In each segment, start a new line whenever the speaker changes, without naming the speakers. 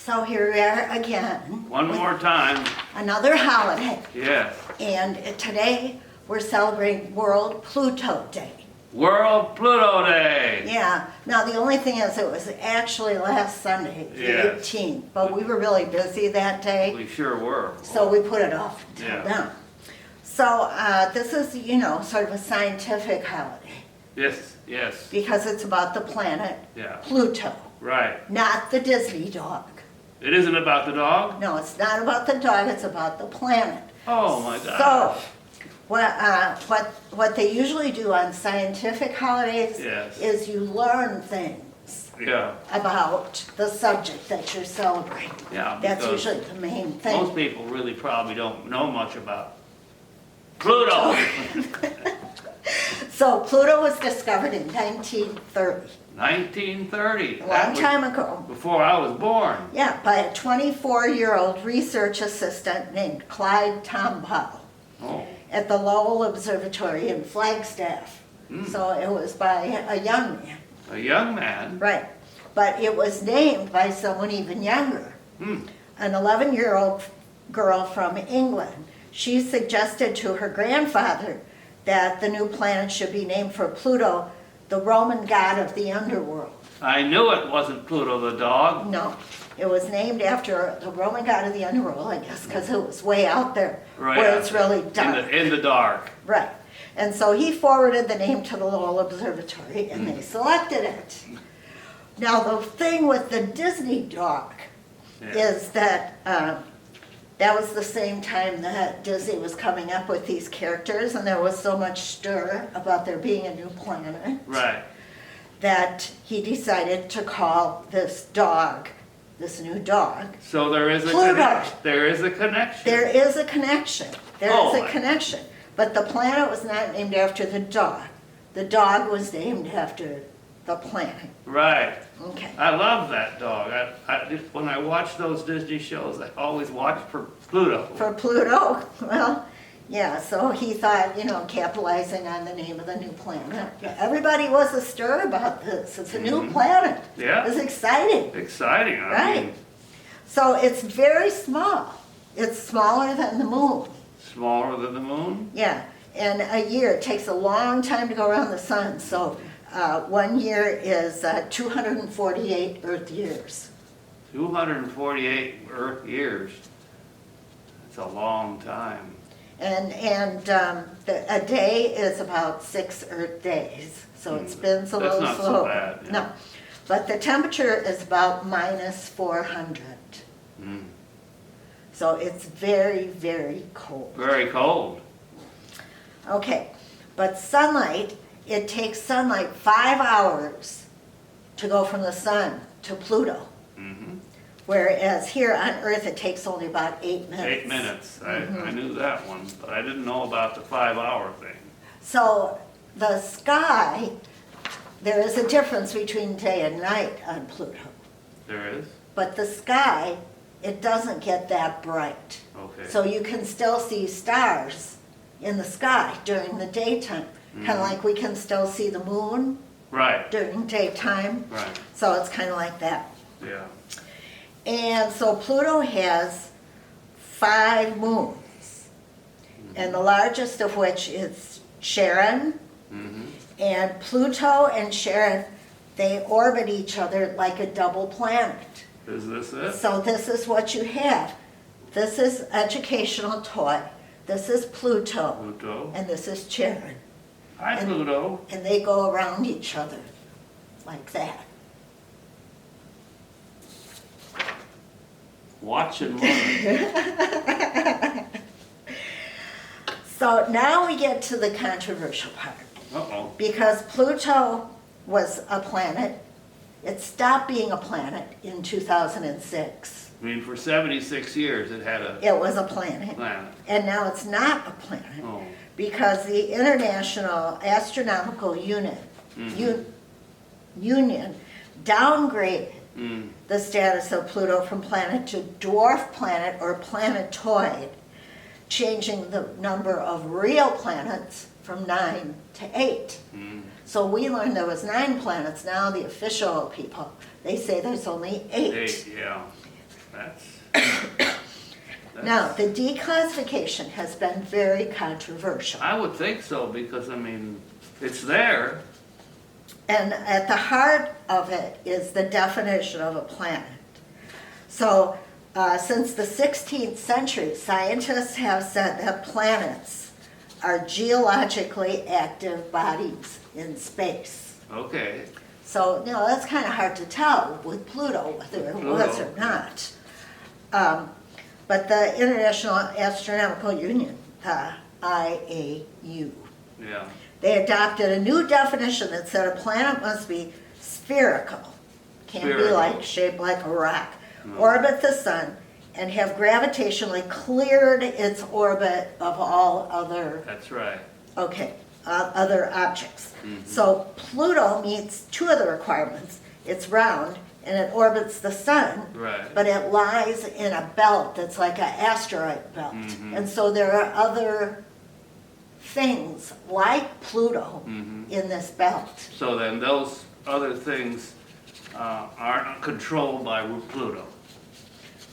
So here we are again.
One more time.
Another holiday.
Yes.
And today we're celebrating World Pluto Day.
World Pluto Day.
Yeah. Now the only thing is it was actually last Sunday, the
Yes.
18th, but we were really busy that day,
We sure were.
so we put it off until
Yeah.
now. So this is, sort of a scientific holiday
Yes, yes.
because it's about the planet
Yeah.
Pluto,
Right.
not the Disney dog.
It isn't about the dog?
No, it's not about the dog, it's about the planet.
Oh my God.
So, what they usually do on scientific holidays
Yes.
is you learn things
Yeah.
about the subject that you're celebrating.
Yeah.
That's
because
usually the main
most
thing.
people really probably don't know much about Pluto.
So Pluto was discovered in 1930,
1930.
a
That
long
was
time ago.
Before I was born.
Yeah, by a 24-year-old research assistant named Clyde Tombaugh
Oh.
at the Lowell Observatory in Flagstaff. So it was by a young man.
A young man.
Right, but it was named by someone even younger.
Hmm.
An 11-year-old girl from England. She suggested to her grandfather that the new planet should be named for Pluto, the Roman god of the underworld.
I knew it wasn't Pluto the dog.
No, it was named after the Roman god of the underworld, I guess, because it was way out there
Right.
where it's really
In
dark.
the dark.
Right, and so he forwarded the name to the Lowell Observatory and they selected it. Now the thing with the Disney dog
Yeah.
is that that was the same time that Disney was coming up with these characters and there was so much stir about there being a new planet
Right.
that he decided to call this dog, this new dog.
So there is a
Pluto.
connection. There is a connection.
There is a connection. There is
Oh,
a connection. But the planet was not named after the dog. The dog was named after the planet.
Right.
Okay.
I love that dog. When I watch those Disney shows, I always watch for Pluto.
For Pluto, well, yeah, so he thought, capitalizing on the name of the new planet. Everybody was astir about this. It's a new planet.
Yeah.
It's exciting.
Exciting. I
Right.
mean,
So it's very small. It's smaller than the moon.
smaller than the moon.
Yeah, and a year, it takes a long time to go around the sun. So 1 year is 248 Earth years.
248 Earth years. It's a long time.
And a day is about 6 Earth days, so it spins a
That's
little
not so
slower.
bad, yeah.
No, but the temperature is about minus 400.
Mm.
So it's very, very cold.
Very cold.
Okay, but sunlight, it takes sunlight 5 hours to go from the sun to Pluto.
Hmm.
Whereas here on Earth, it takes only about 8 minutes.
8 minutes. I knew that one, but I didn't know about the 5-hour thing.
So the sky, there is a difference between day and night on Pluto.
There is?
But the sky, it doesn't get that bright.
Okay.
So you can still see stars in the sky during the daytime. Kind of like we can still see the moon
Right.
during daytime.
Right.
So it's kind of like that.
Yeah.
And so Pluto has 5 moons. And the largest of which is Charon.
Hmm.
And Pluto and Charon, they orbit each other like a double planet.
Is this it?
So this is what you have. This is educational toy. This is Pluto.
Pluto.
And this is Charon.
Hi,
And-
Pluto.
And they go around each other like that.
Watch and learn.
So now we get to the controversial part.
Uh-oh.
Because Pluto was a planet, it stopped being a planet in 2006.
I mean, for 76 years it had a
It was a planet.
planet.
And now it's not a planet.
Oh.
Because the International Astronomical Union downgraded
Mm.
the status of Pluto from planet to dwarf planet or planetoid, changing the number of real planets from 9 to 8.
Mm.
So we learned there was 9 planets. Now the official people, they say there's only 8.
8, yeah.
Now, the declassification has been very controversial.
I would think so, because, I mean, it's there.
And at the heart of it is the definition of a planet. So, since the 16th century, scientists have said that planets are geologically active bodies in space.
Okay,
So, that's kind of hard to tell with Pluto, whether it was or not. But the International Astronomical Union, the IAU,
yeah,
they adopted a new definition that said a planet must be spherical, can't be
Spherical.
shaped like a rock,
No.
orbit the sun, and have gravitationally cleared its orbit of all other,
that's right.
other objects. So Pluto meets two of the requirements. It's round and it orbits the sun,
Right.
but it lies in a belt that's like an asteroid belt. And so there are other things like Pluto in this belt.
So then those other things aren't controlled by Pluto.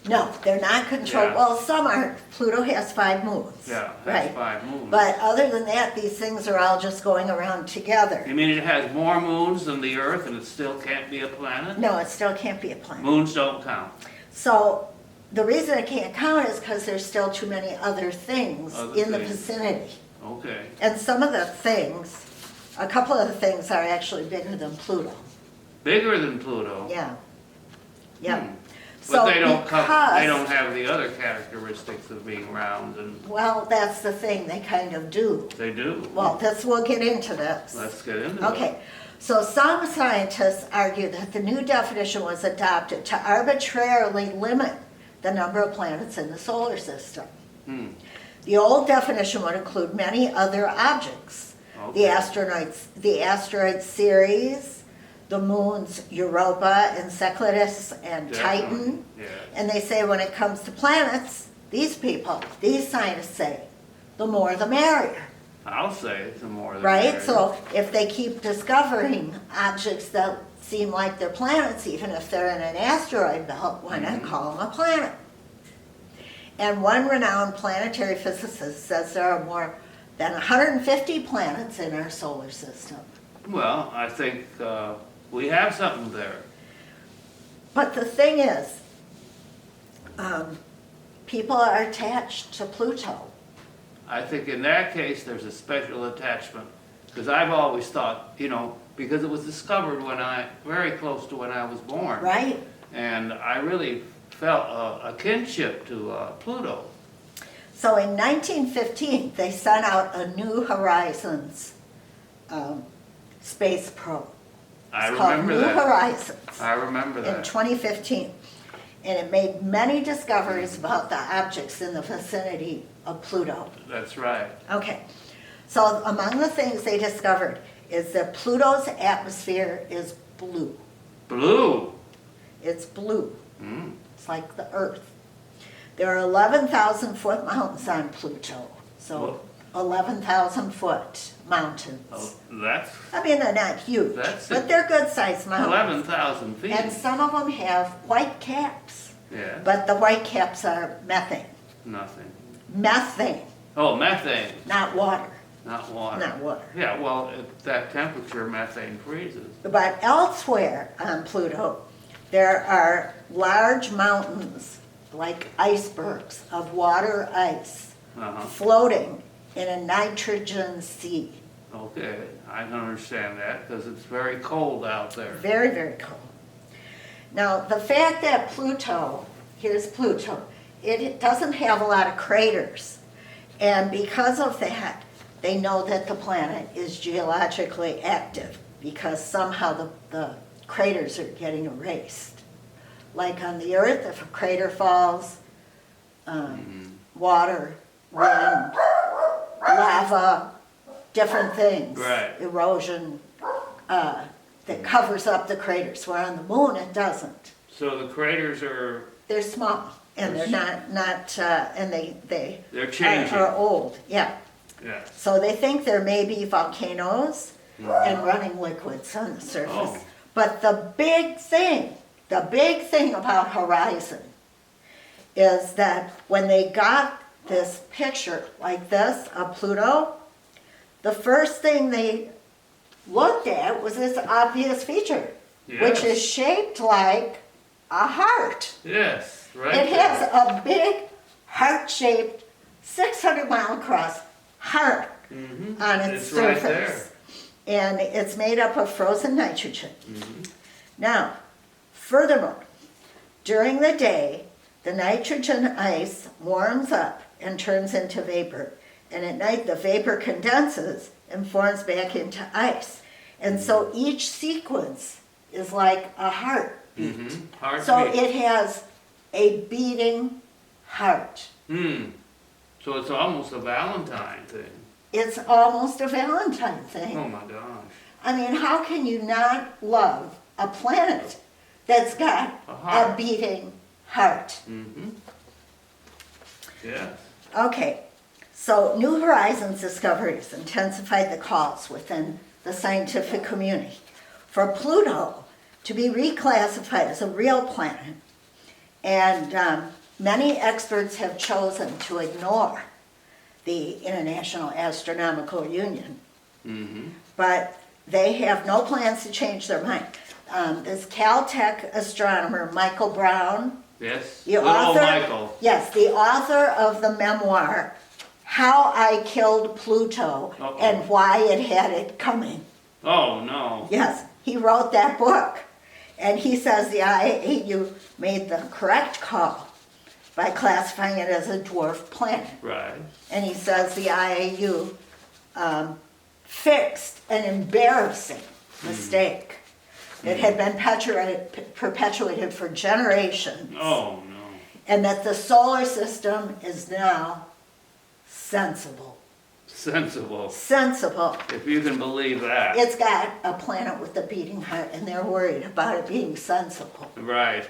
No, they're not controlled,
Yeah.
well, some aren't. Pluto has 5 moons.
Yeah,
Right.
that's 5 moons.
But other than that, these things are all just going around together.
You mean it has more moons than the Earth and it still can't be a planet?
No, it still can't be a planet.
Moons don't count.
So the reason it can't count is because there's still too many other things
Other
in the
things.
vicinity.
Okay,
And some of the things, a couple of the things are actually bigger than Pluto.
bigger than Pluto.
Yeah. Yeah.
Hmm.
So
But they don't
because-
have the other characteristics of being round, and
Well, that's the thing, they kind of do.
they do.
Well, we'll get into this.
Let's get into it.
Okay, so some scientists argue that the new definition was adopted to arbitrarily limit the number of planets in the solar system.
Hmm.
The old definition would include many other objects.
Okay.
The asteroid Ceres, the moons Europa, Enceladus, and
Definitely,
Titan.
yes.
And they say when it comes to planets, these scientists say, the more the merrier.
I'll say the more the
Right?
merrier.
So if they keep discovering objects that seem like they're planets, even if they're in an asteroid belt, why not call them a planet? And one renowned planetary physicist says there are more than 150 planets in our solar system.
Well, I think we have something there.
But the thing is, people are attached to Pluto.
I think in that case, there's a special attachment, because I've always thought, because it was discovered very close to when I was born.
Right?
And I really felt a kinship to Pluto.
So in 1915, they sent out a New Horizons space probe.
I
It's called
remember
New
that.
Horizons
I remember
in
that.
2015. And it made many discoveries about the objects in the vicinity of Pluto.
That's right.
Okay, so among the things they discovered is that Pluto's atmosphere is blue.
Blue.
It's blue.
Mm.
It's like the Earth. There are 11,000-foot mountains on Pluto. So 11,000-foot mountains.
Oh, that's
I mean, they're not huge,
That's
but
it.
they're good-sized mountains.
11,000 feet.
And some of them have white caps,
Yeah,
but the white caps are methane.
nothing.
Methane,
Oh, methane,
not water,
not water.
not water.
Yeah, well, at that temperature, methane freezes.
But elsewhere on Pluto, there are large mountains, like icebergs of water ice,
Uh-huh.
floating in a nitrogen sea.
Okay, I can understand that, because it's very cold out there.
Very, very cold. Now, the fact that Pluto, here's Pluto, it doesn't have a lot of craters. And because of that, they know that the planet is geologically active, because somehow the craters are getting erased. Like on the Earth, if a crater falls, water, wind, lava, different things.
Right.
Erosion that covers up the craters, where on the moon it doesn't.
So the craters are,
They're small, and they're not, and
they're changing.
are old, yeah.
Yeah.
So they think there may be volcanoes and running liquids on the surface.
Oh.
But the big thing about Horizon is that when they got this picture like this of Pluto, the first thing they looked at was this obvious feature, which is
Yes.
shaped like a heart.
Yes, right.
It has
there.
a big heart-shaped, 600-mile across heart
Mhm.
on its
right
surface. And it's made up of frozen nitrogen.
Mhm.
Now, furthermore, during the day, the nitrogen ice warms up and turns into vapor. And at night, the vapor condenses and forms back into ice. And so each sequence is like a heartbeat.
Mhm. Heartbeat.
So it has a beating heart.
So it's almost a Valentine thing.
It's almost a Valentine thing.
Oh my gosh.
I mean, how can you not love a planet that's got
A heart.
a beating heart?
Mm-hmm. Yes.
Okay, so New Horizons discoveries intensified the calls within the scientific community for Pluto to be reclassified as a real planet. And many experts have chosen to ignore the International Astronomical Union,
Mm-hmm.
but they have no plans to change their mind. This Caltech astronomer, Michael Brown,
Yes.
the
Good old Michael.
yes, the author of the memoir, How I Killed Pluto
Uh-oh.
and Why It Had It Coming.
Oh no.
Yes, he wrote that book. And he says the IAU made the correct call by classifying it as a dwarf planet.
Right.
And he says the IAU fixed an embarrassing mistake that had been perpetuated for generations,
Oh no.
and that the solar system is now sensible.
Sensible.
Sensible.
If you can believe that.
It's got a planet with a beating heart, and they're worried about it being sensible.
Right.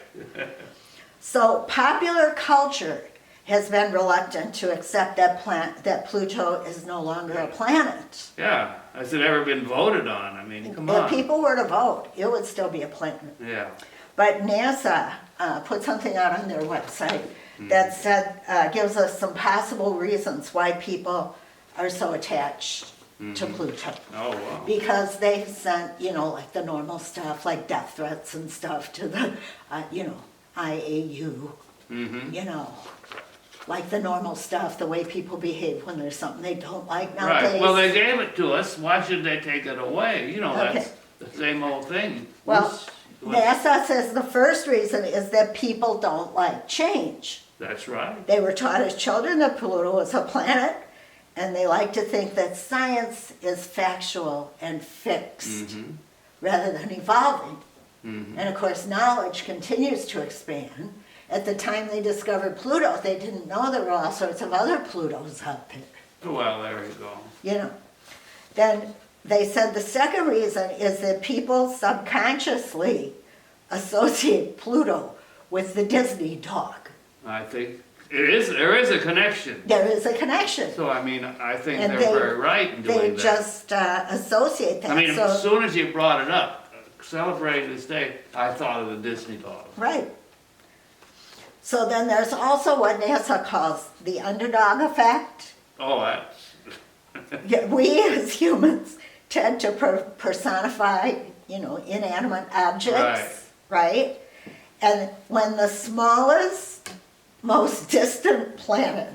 So popular culture has been reluctant to accept that Pluto is no longer a planet.
Yeah. Has it ever been voted on? I mean, come
If
on.
people were to vote, it would still be a planet.
Yeah.
But NASA put something out on their website that said, gives us some possible reasons why people are so attached to Pluto.
Oh wow.
Because they sent, like the normal stuff, like death threats and stuff to the, IAU,
Mm-hmm.
like the normal stuff, the way people behave when there's something they don't like nowadays.
Right. Well, they gave it to us. Why should they take it away? That's
Okay.
the same old thing.
Well,
What's-
NASA says the first reason is that people don't like change.
That's right.
They were taught as children that Pluto was a planet, and they like to think that science is factual and fixed
Mm-hmm.
rather than evolving.
Mm-hmm.
And of course, knowledge continues to expand. At the time they discovered Pluto, they didn't know there were all sorts of other Plutos out there.
Well, there you go.
Then they said the second reason is that people subconsciously associate Pluto with the Disney dog.
I think there is a connection.
There is a connection.
So, I mean, I think
And
they're
they-
very right in doing
They
that.
just associate that.
I mean,
So-
as soon as you brought it up, celebrating this day, I thought of the Disney dog.
Right. So then there's also what NASA calls the underdog effect.
Oh, that's,
Yeah, we as humans tend to personify, inanimate objects, right? And when the smallest, most distant planet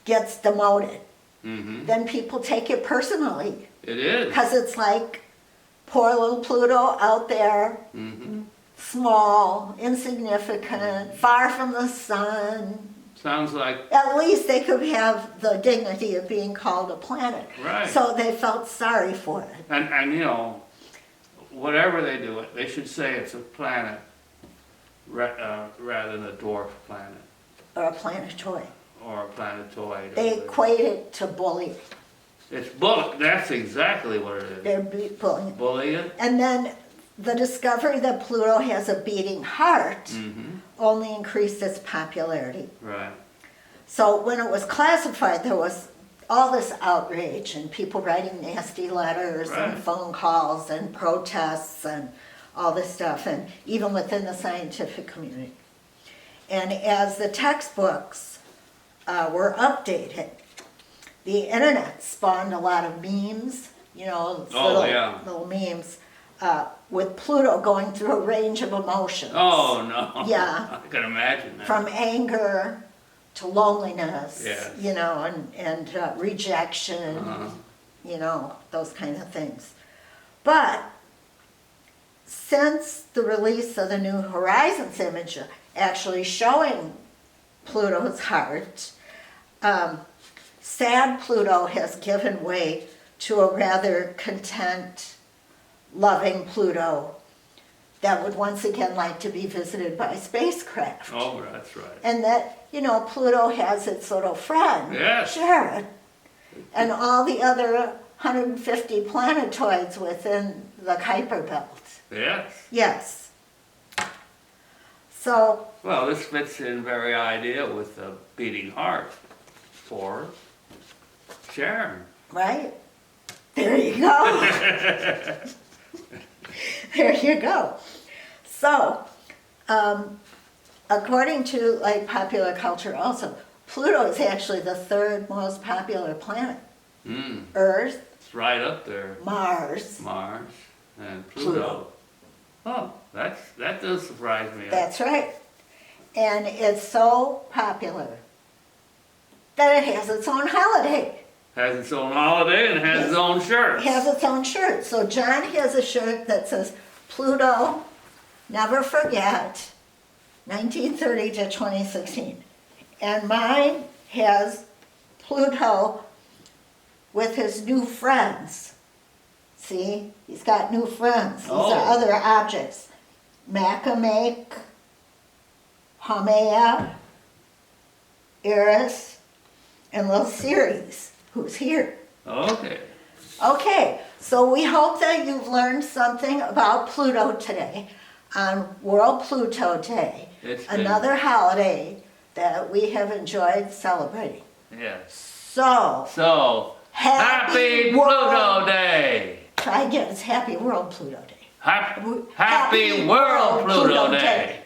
gets demoted,
mm-hmm.
then people take it personally.
It is.
Because it's like, poor little Pluto out there,
Mm-hmm.
small, insignificant, far from the sun.
Sounds like,
At least they could have the dignity of being called a planet.
right.
So they felt sorry for it.
And whatever they do, they should say it's a planet rather than a dwarf planet
Or a planetoid.
or a planetoid.
They equate it to bullying.
It's bullying. That's exactly what it is.
They're bullying.
Bullying.
And then the discovery that Pluto has a beating heart
Mm-hmm.
only increased its popularity.
Right.
So when it was classified, there was all this outrage and people writing nasty letters and
Right.
phone calls and protests and all this stuff, and even within the scientific community. And as the textbooks were updated, the internet spawned a lot of memes, you know,
Oh, yeah.
little memes, with Pluto going through a range of emotions.
Oh, no.
Yeah.
I can imagine that.
From anger to loneliness,
Yes.
you know, and rejection,
Uh-huh.
you know, those kinds of things. But since the release of the New Horizons image actually showing Pluto's heart, sad Pluto has given way to a rather content, loving Pluto that would once again like to be visited by spacecraft.
Oh, that's right.
And that, you know, Pluto has its little friend,
Yes.
Charon, and all the other 150 planetoids within the Kuiper Belt.
Yes.
Yes. So,
Well, this fits in very ideal with the beating heart for Sharon.
right? There you go. There you go. So, according to like popular culture also, Pluto is actually the third most popular planet.
Mm.
Earth,
It's right up there.
Mars,
Mars and Pluto.
Pluto.
Oh, that does surprise me.
that's right. And it's so popular that it has its own holiday.
Has its own holiday and has its own shirt.
It has its own shirt. So John has a shirt that says, Pluto, never forget, 1930 to 2016. And mine has Pluto with his new friends. See, he's got new friends. These
Oh.
are other objects. Macamake, Haumea, Eris, and little Ceres, who's here.
Okay.
Okay, so we hope that you've learned something about Pluto today on World Pluto Day,
It's been-
another holiday that we have enjoyed celebrating.
Yes.
So,
Happy Pluto Day!
try again, it's Happy World Pluto Day.
Happy World Pluto Day!